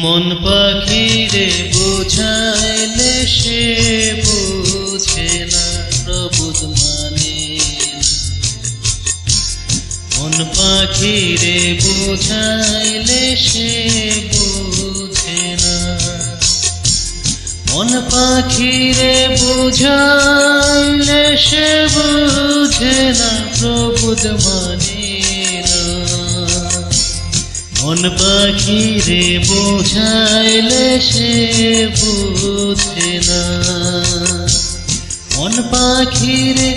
মন পাখিরে বোঝাইলে সে বোঝে না, প্রবোধ মানে না। মন পাখিরে বোঝাইলে সে বোঝে না, মন পাখিরে বোঝাইলে সে বোঝে না, প্রবোধ মানে না। মন পাখিরে বোঝাইলে সে বোঝে না, মন পাখিরে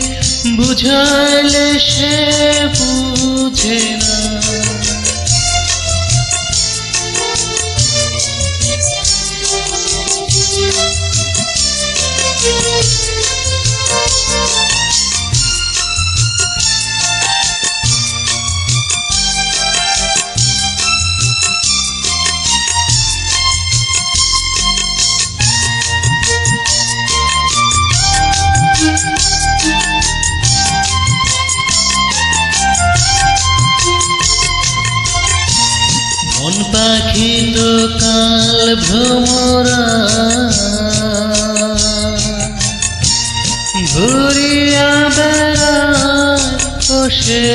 বুঝাইলে সে বুঝে না। মন পাখি তো কাল ভ্রমরা, ঘুরিয়া বেড়ায় কষে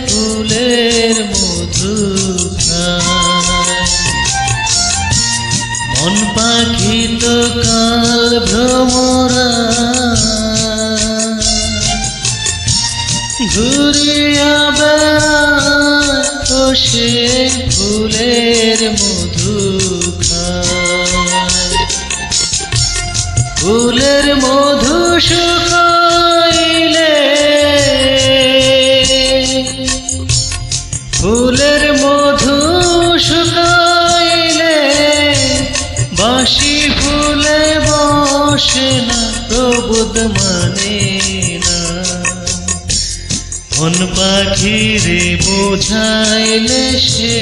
ফুলের মধু খায়। মন পাখি তো কাল ভ্রমরা, ঘুরিয়া বেড়ায় কষে ফুলের মধু খায়। ফুলের মধু শুকাইলে, ফুলের মধু শুকাইলে বাসি ফুলে বসে না, প্রবোধ মানে না। মন পাখিরে বোঝাইলে সে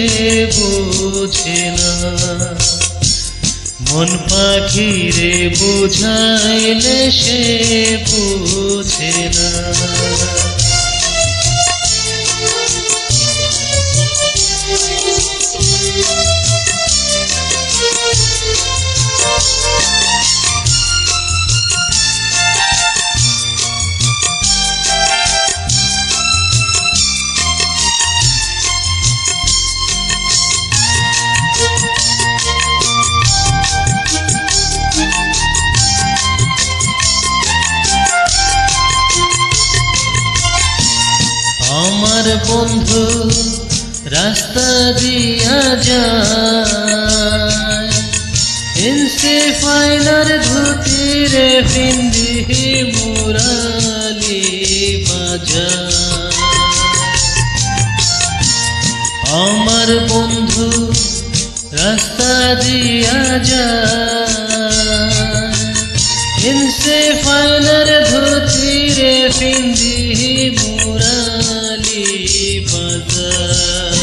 বোঝে না, মন পাখিরে বোঝাইলে সে বোঝে না। আমার বন্ধু রাস্তা দিয়া যায়, এনসে ফাইনার ধুতিরে পিন্দি মুরালি বাজায়। আমার বন্ধু রাস্তা দিয়া যায়, এনসে ফাইনার ধুতিরে পিন্দি মুরালি বাজায়।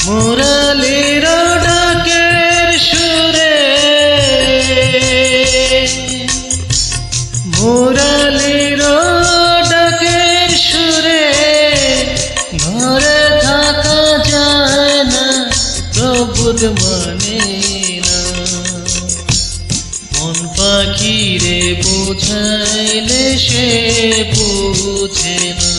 মুরালির ডাকের সুরে, মুরালির ডাকের সুরে ঘরে থাকা যায় না, প্রবোধ মানে না। মন পাখিরে বোঝাইলে সে বোঝে না,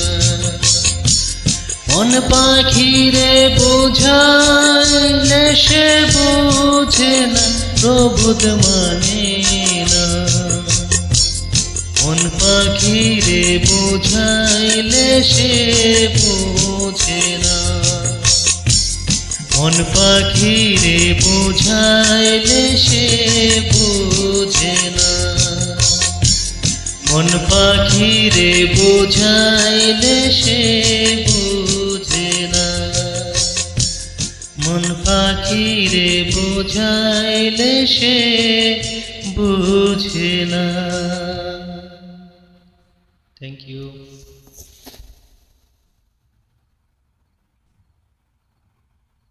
মন পাখিরে বোঝাইলে সে বোঝে না, প্রবোধ মানে না। মন পাখিরে বোঝাইলে সে বোঝে না, মন পাখিরে বোঝাইলে সে বোঝে না। মন পাখিরে বোঝাইলে সে বোঝে না, মন পাখিরে বোঝাইলে সে বোঝে না। Thank you.